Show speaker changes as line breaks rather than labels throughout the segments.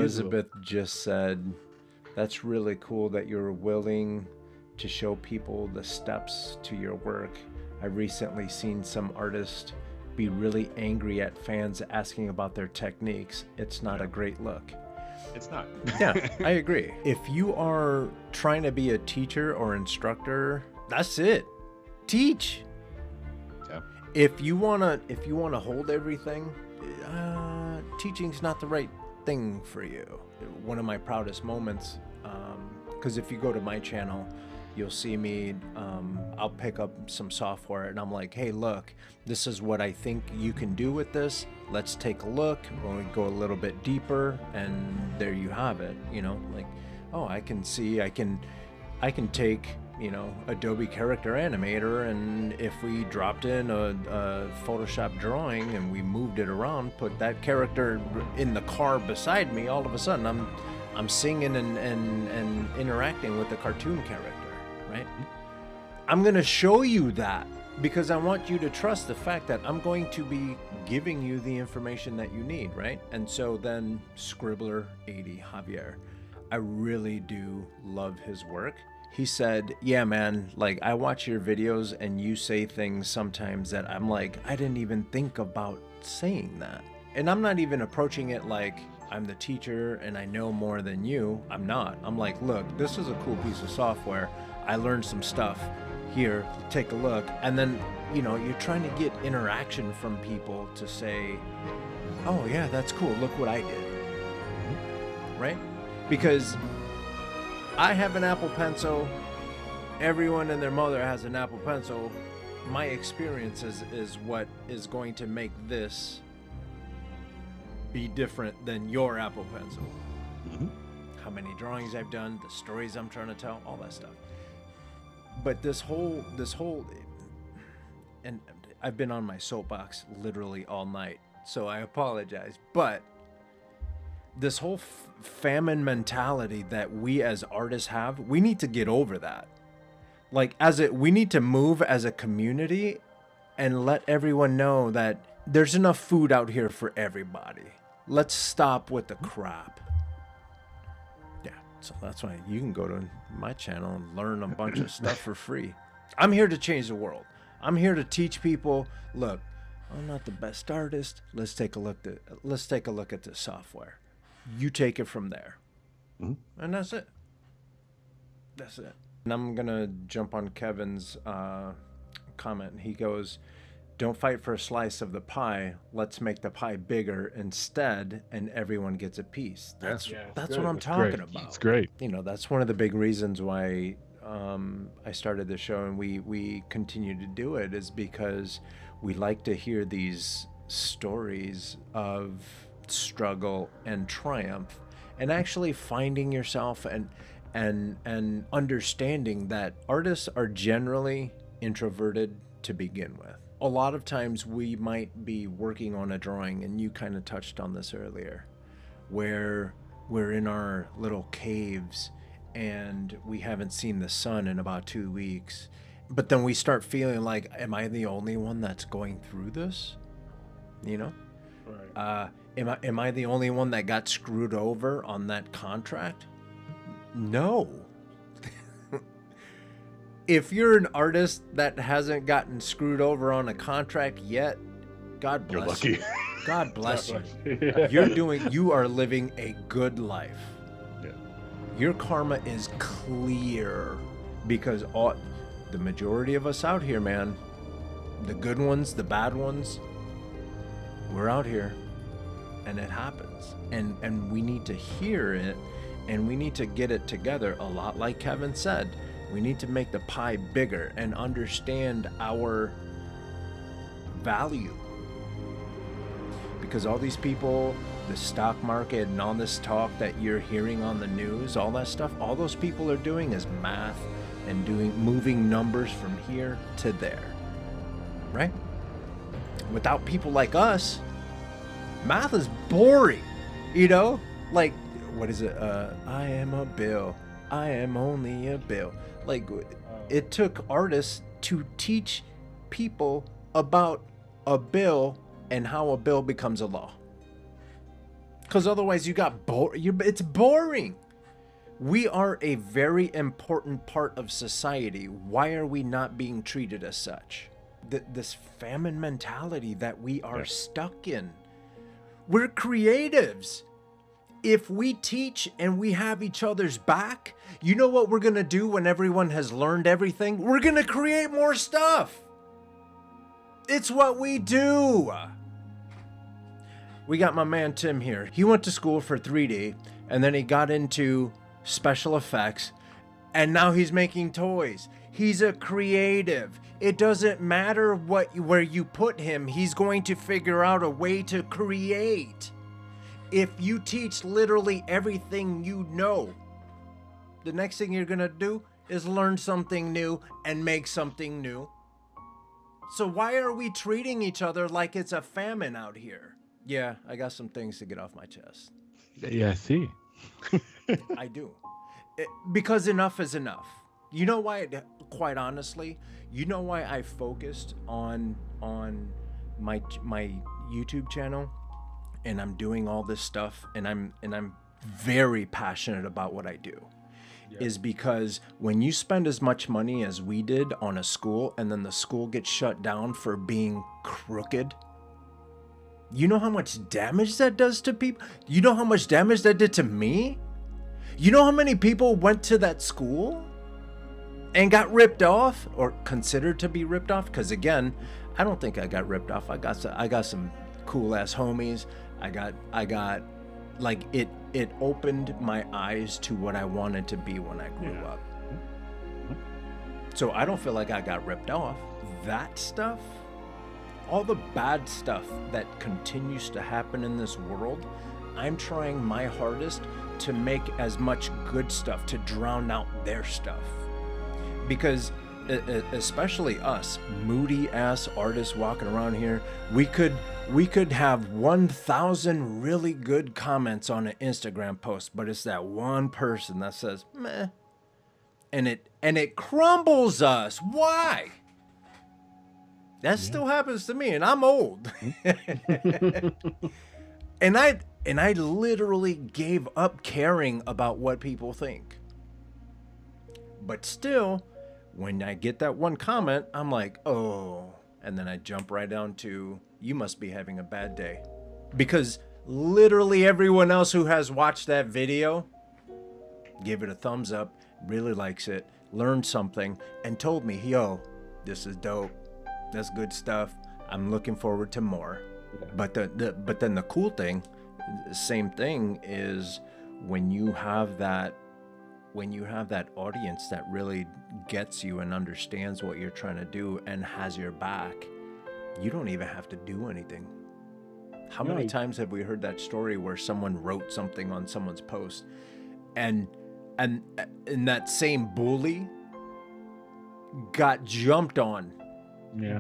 Elizabeth just said, that's really cool that you're willing to show people the steps to your work. I recently seen some artists be really angry at fans asking about their techniques. It's not a great look.
It's not.
Yeah, I agree. If you are trying to be a teacher or instructor, that's it. Teach.
Yeah.
If you wanna hold everything, teaching's not the right thing for you. One of my proudest moments, because if you go to my channel, you'll see me, I'll pick up some software and I'm like, hey, look, this is what I think you can do with this. Let's take a look. We'll go a little bit deeper, and there you have it. You know, like, oh, I can see, I can take, you know, Adobe Character Animator, and if we dropped in a Photoshop drawing and we moved it around, put that character in the car beside me, all of a sudden I'm singing and interacting with the cartoon character, right? I'm gonna show you that because I want you to trust the fact that I'm going to be giving you the information that you need, right? And so then Scribbler80 Javier, I really do love his work. He said, yeah, man, like, I watch your videos and you say things sometimes that I'm like, I didn't even think about saying that. And I'm not even approaching it like I'm the teacher and I know more than you. I'm not. I'm like, look, this is a cool piece of software. I learned some stuff. Here, take a look. And then, you know, you're trying to get interaction from people to say, oh, yeah, that's cool. Look what I did. Right? Because I have an Apple Pencil. Everyone and their mother has an Apple Pencil. My experience is what is going to make this be different than your Apple Pencil.
Mm-hmm.
How many drawings I've done, the stories I'm trying to tell, all that stuff. But this whole, and I've been on my soapbox literally all night, so I apologize. But this whole famine mentality that we as artists have, we need to get over that. Like, we need to move as a community and let everyone know that there's enough food out here for everybody. Let's stop with the crap. Yeah, so that's why you can go to my channel and learn a bunch of stuff for free. I'm here to change the world. I'm here to teach people, look, I'm not the best artist. Let's take a look at this software. You take it from there.
Mm-hmm.
And that's it. That's it. And I'm going to jump on Kevin's comment. He goes, don't fight for a slice of the pie. Let's make the pie bigger instead, and everyone gets a piece. That's what I'm talking about.
It's great.
You know, that's one of the big reasons why I started the show, and we continue to do it, is because we like to hear these stories of struggle and triumph, and actually finding yourself and understanding that artists are generally introverted to begin with. A lot of times we might be working on a drawing, and you kind of touched on this earlier, where we're in our little caves and we haven't seen the sun in about 2 weeks, but then we start feeling like, am I the only one that's going through this? You know?
Right.
Am I the only one that got screwed over on that contract? No. If you're an artist that hasn't gotten screwed over on a contract yet, God bless you. God bless you.
Yeah.
You are living a good life.
Yeah.
Your karma is clear, because the majority of us out here, man, the good ones, the bad ones, we're out here, and it happens. And we need to hear it, and we need to get it together, a lot like Kevin said. We need to make the pie bigger and understand our value. Because all these people, the stock market and all this talk that you're hearing on the news, all that stuff, all those people are doing is math and moving numbers from here to there, right? Without people like us, math is boring, you know? Like, what is it? I am a bill. I am only a bill. Like, it took artists to teach people about a bill and how a bill becomes a law. Because otherwise you got it's boring. We are a very important part of society. Why are we not being treated as such? This famine mentality that we are stuck in. We're creatives. If we teach and we have each other's back, you know what we're going to do when everyone has learned everything? We're going to create more stuff. It's what we do. We got my man Tim here. He went to school for 3D and then he got into special effects and now he's making toys. He's a creative. It doesn't matter where you put him, he's going to figure out a way to create. If you teach literally everything you know, the next thing you're gonna do is learn something new and make something new. So why are we treating each other like it's a famine out here? Yeah, I got some things to get off my chest.
Yeah, I see.
I do. Because enough is enough. You know why, quite honestly, you know why I focused on my YouTube channel and I'm doing all this stuff and I'm very passionate about what I do. Is because when you spend as much money as we did on a school and then the school gets shut down for being crooked, you know how much damage that does to people? You know how much damage that did to me? You know how many people went to that school and got ripped off or considered to be ripped off? Because again, I don't think I got ripped off. I got some cool ass homies. I got like it opened my eyes to what I wanted to be when I grew up. So I don't feel like I got ripped off. That stuff, all the bad stuff that continues to happen in this world, I'm trying my hardest to make as much good stuff to drown out their stuff. Because especially us moody ass artists walking around here, we could have 1,000 really good comments on an Instagram post, but it's that one person that says meh, and it crumbles us. Why? That still happens to me, and I'm old. and I literally gave up caring about what people think. But still, when I get that one comment, I'm like, oh, and then I jump right down to, you must be having a bad day. Because literally everyone else who has watched that video gave it a thumbs up, really likes it, learned something, and told me, yo, this is dope. That's good stuff. I'm looking forward to more. But then the cool thing, same thing, is when you have that audience that really gets you and understands what you're trying to do and has your back, you don't even have to do anything. How many times have we heard that story where someone wrote something on someone's post and that same bully got jumped on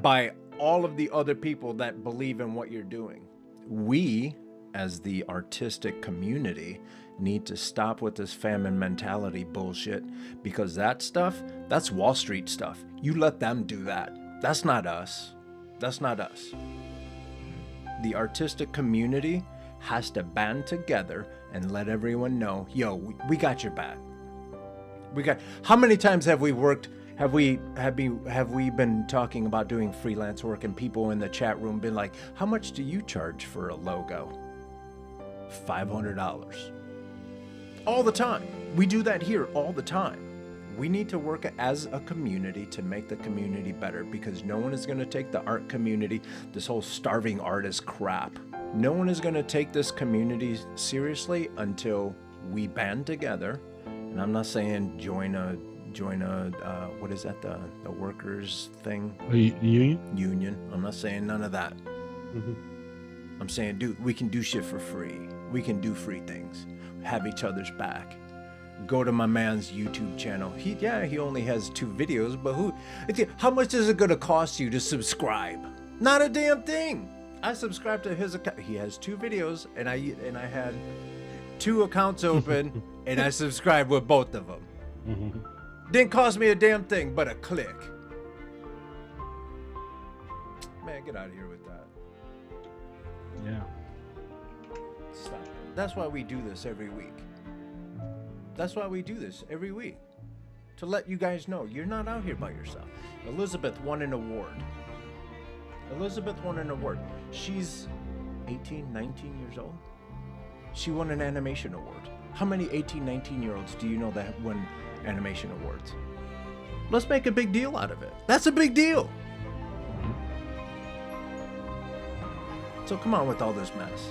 by all of the other people that believe in what you're doing? We, as the artistic community, need to stop with this famine mentality bullshit, because that stuff, that's Wall Street stuff. You let them do that. That's not us. That's not us. The artistic community has to band together and let everyone know, yo, we got your back. How many times have we been talking about doing freelance work and people in the chat room been like, how much do you charge for a logo? $500. All the time. We do that here all the time. We need to work as a community to make the community better, because no one is going to take the art community, this whole starving artist crap. No one is going to take this community seriously until we band together. And I'm not saying join a what is that, the workers thing? Union. I'm not saying none of that. I'm saying, dude, we can do shit for free. We can do free things. Have each other's back. Go to my man's YouTube channel. He only has 2 videos, but how much is it gonna cost you to subscribe? Not a damn thing. I subscribed to his account. He has 2 videos, and I had 2 accounts open, and I subscribed with both of them. Didn't cost me a damn thing but a click. Man, get out of here with that.
Yeah.
Stop it. That's why we do this every week. That's why we do this every week. To let you guys know you're not out here by yourself. Elizabeth won an award. She's 18, 19 years old. She won an animation award. How many 18, 19-year-olds do you know that win animation awards? Let's make a big deal out of it. That's a big deal. So come on with all this mess.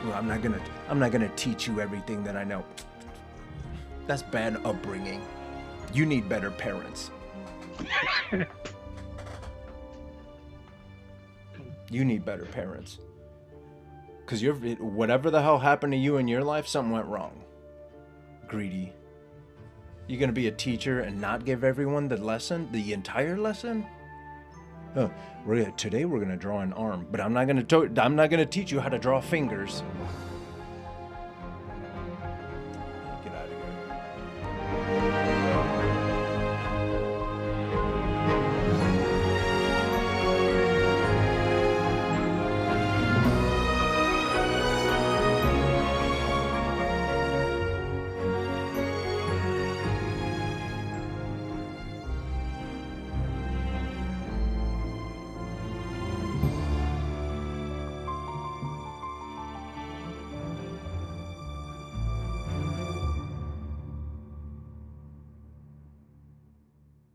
Well, I'm not gonna teach you everything that I know. That's bad upbringing. You need better parents. You need better parents. Because whatever the hell happened to you in your life, something went wrong. Greedy. You're going to be a teacher and not give everyone the lesson, the entire lesson? Today we're going to draw an arm, but I'm not going to teach you how to draw fingers.